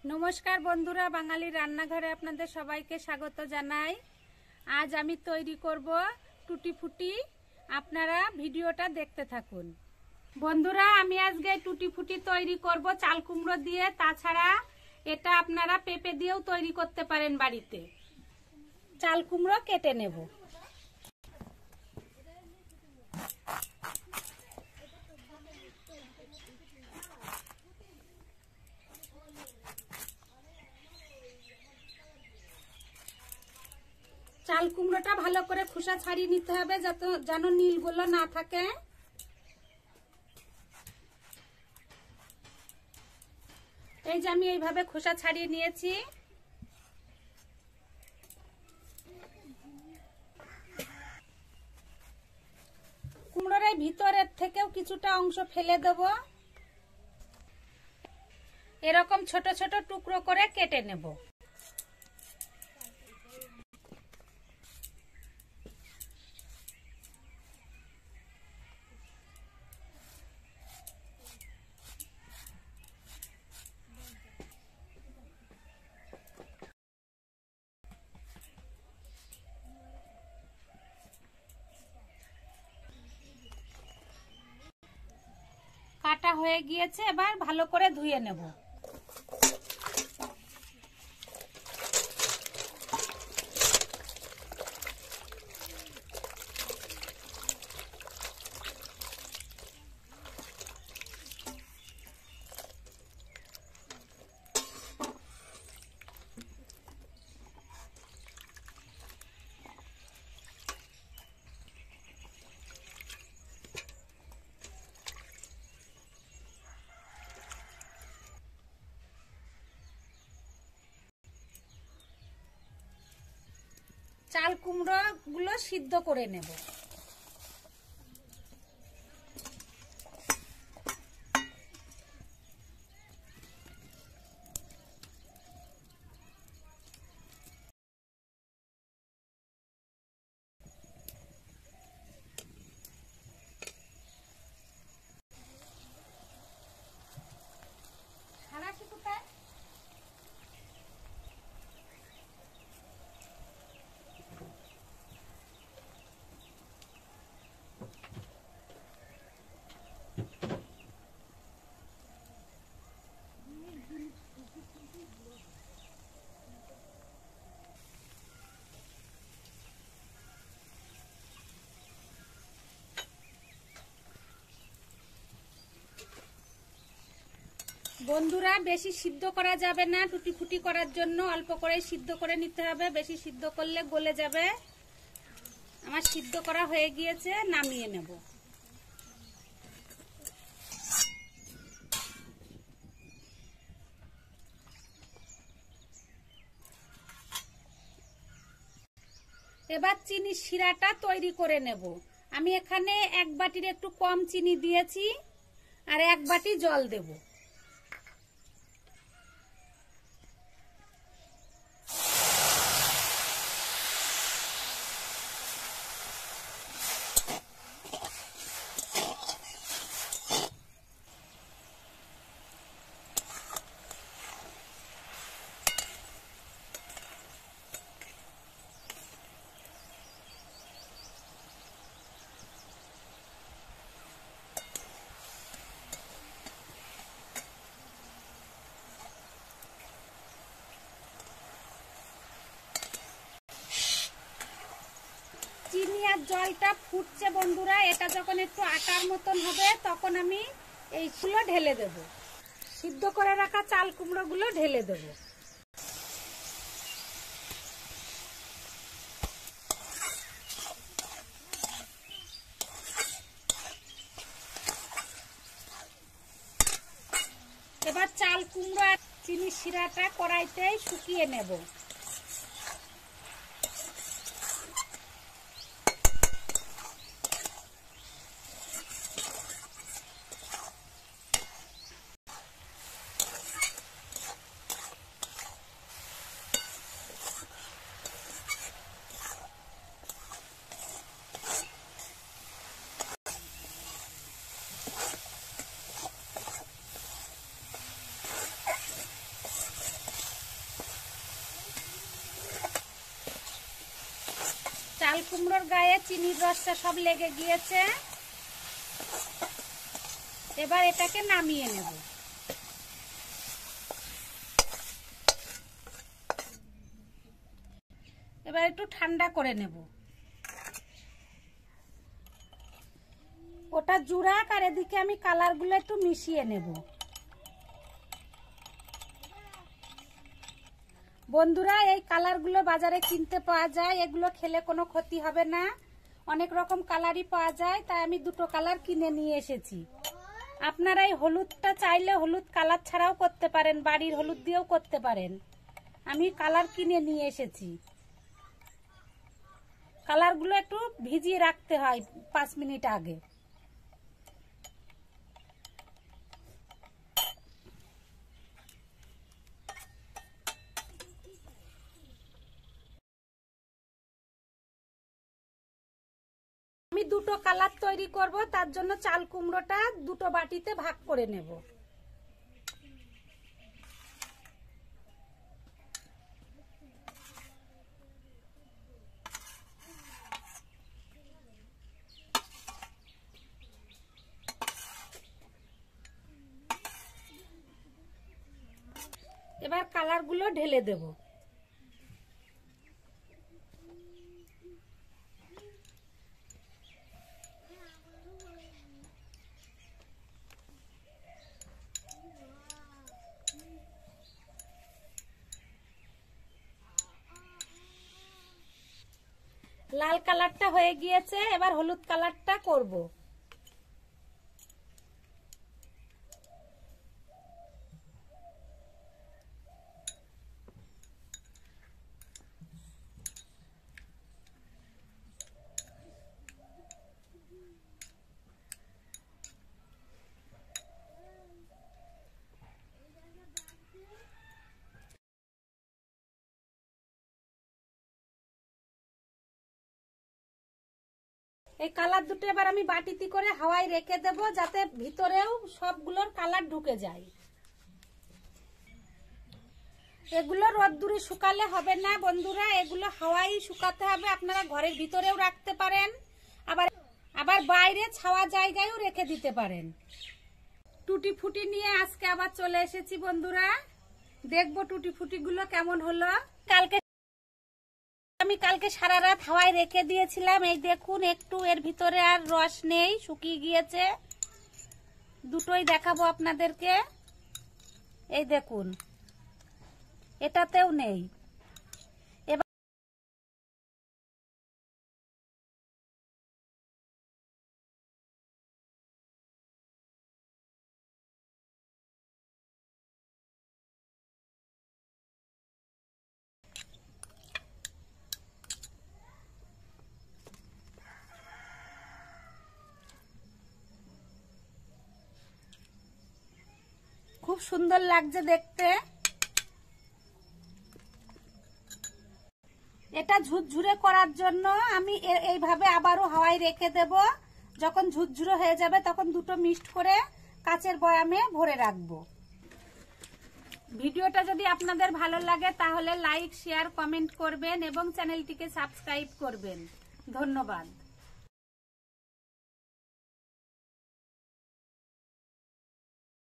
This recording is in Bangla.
নমস্কার বন্ধুরা, বাঙালি রান্নাঘরে আপনাদের সবাইকে স্বাগত জানাই। আজ আমি তৈরি করব টুটি ফুটি। আপনারা ভিডিওটা দেখতে থাকুন। বন্ধুরা, আমি আজকে টুটি ফুটি তৈরি করব চাল কুমড়ো দিয়ে। তাছাড়া এটা আপনারা পেঁপে দিয়েও তৈরি করতে পারেন বাড়িতে। চাল কুমড়ো কেটে নেব। চাল কুমড়োটা ভালো করে খোসা ছাড়িয়ে নিতে হবে যেন নীলগুলো না থাকে। এই যে আমি এইভাবে খোসা ছাড়িয়ে নিয়েছি। কুমড়োর ভিতরের থেকেও কিছুটা অংশ ফেলে দেব। এরকম ছোট ছোট টুকরো করে কেটে নেব। কাটা হয়ে গিয়েছে, এবার ভালো করে ধুয়ে নেব। চাল কুমড়ো গুলো সিদ্ধ করে নেব। বন্ধুরা, বেশি সিদ্ধ করা যাবে না। টুটি ফুটি করার জন্য অল্প করে সিদ্ধ করে নিতে হবে। বেশি সিদ্ধ করলে গলে যাবে। আমার সিদ্ধ করা হয়ে গিয়েছে, নামিয়ে নেব। এবার চিনি শিরাটা তৈরি করে নেব। আমি এখানে এক বাটির একটু কম চিনি দিয়েছি, আর এক বাটি জল দেব। চিনি আর জলটা ফুটছে বন্ধুরা। এটা যখন একটু আটার মতন হবে তখন আমি এইগুলো ঢেলে দেব। সিদ্ধ করে রাখা চাল কুমড়ো গুলো ঢেলে দেব। এবার চাল কুমড়ো আর চিনি শিরাটা কড়াইতে শুকিয়ে নেব। চাল কুমড়োর গায়ে চিনির রসটা সব লেগে গিয়েছে। এবার এটাকে নামিয়ে নেব। এবার একটু ঠান্ডা করে নেব। ওটা জুড়াক, আর এদিকে আমি কালারগুলো একটু মিশিয়ে নেব। বন্ধুরা, এই কালারগুলো বাজারে কিনতে পাওয়া যায়, এগুলো খেলে কোনো ক্ষতি হবে না। অনেক রকম কালারই পাওয়া যায়, তাই আমি দুটো কালার কিনে নিয়ে এসেছি। আপনারা এই হলুদটা চাইলে হলুদ কালার ছাড়াও করতে পারেন, বাড়ির হলুদ দিয়েও করতে পারেন। আমি কালার কিনে নিয়ে এসেছি। কালারগুলো একটু ভিজিয়ে রাখতে হয় 5 মিনিট আগে। আমি দুটো কালার তৈরি করব, তার জন্য চাল কুমড়োটা দুটো বাটিতে ভাগ করে নেব। এবার কালারগুলো ঢেলে দেব। লাল কালারটা হয়ে গিয়েছে, এবার হলুদ কালারটা করব। এই কালার দুটো এবার আমি বাটিতে করে হাওয়ায় রেখে দেব, যাতে ভিতরেও সবগুলোর কালার ঢুকে যায়। এগুলো রোদ্দুরে শুকালে হবে না বন্ধুরা, এগুলো হাওয়ায় শুকাতে হবে। আপনারা ঘরের ভিতরেও রাখতে পারেন, আবার বাইরে ছাওয়া জায়গায়ও রেখে দিতে পারেন। টুটি ফুটি নিয়ে আজকে আবার চলে এসেছি বন্ধুরা। দেখবো টুটি ফুটি গুলো কেমন হলো। আমি কালকে সারা রাত হাওয়ায় রেখে দিয়েছিলাম। এই দেখুন, একটু এর ভিতরে আর রস নেই, শুকিয়ে গিয়েছে। দুটোই দেখাবো আপনাদেরকে। এই দেখুন, এটাতেও নেই। এবার খুব সুন্দর লাগছে দেখতে। এটা ঝুরঝুরে করার জন্য আমি এইভাবে আবারও হাওয়ায় রেখে দেব। যখন ঝুরঝুরে হয়ে যাবে তখন দুটো মিক্সড করে কাচের বয়ামে ভরে রাখবো। ভিডিওটা যদি আপনাদের ভালো লাগে তাহলে লাইক, শেয়ার, কমেন্ট করবেন এবং চ্যানেলটিকে সাবস্ক্রাইব করবেন। ধন্যবাদ।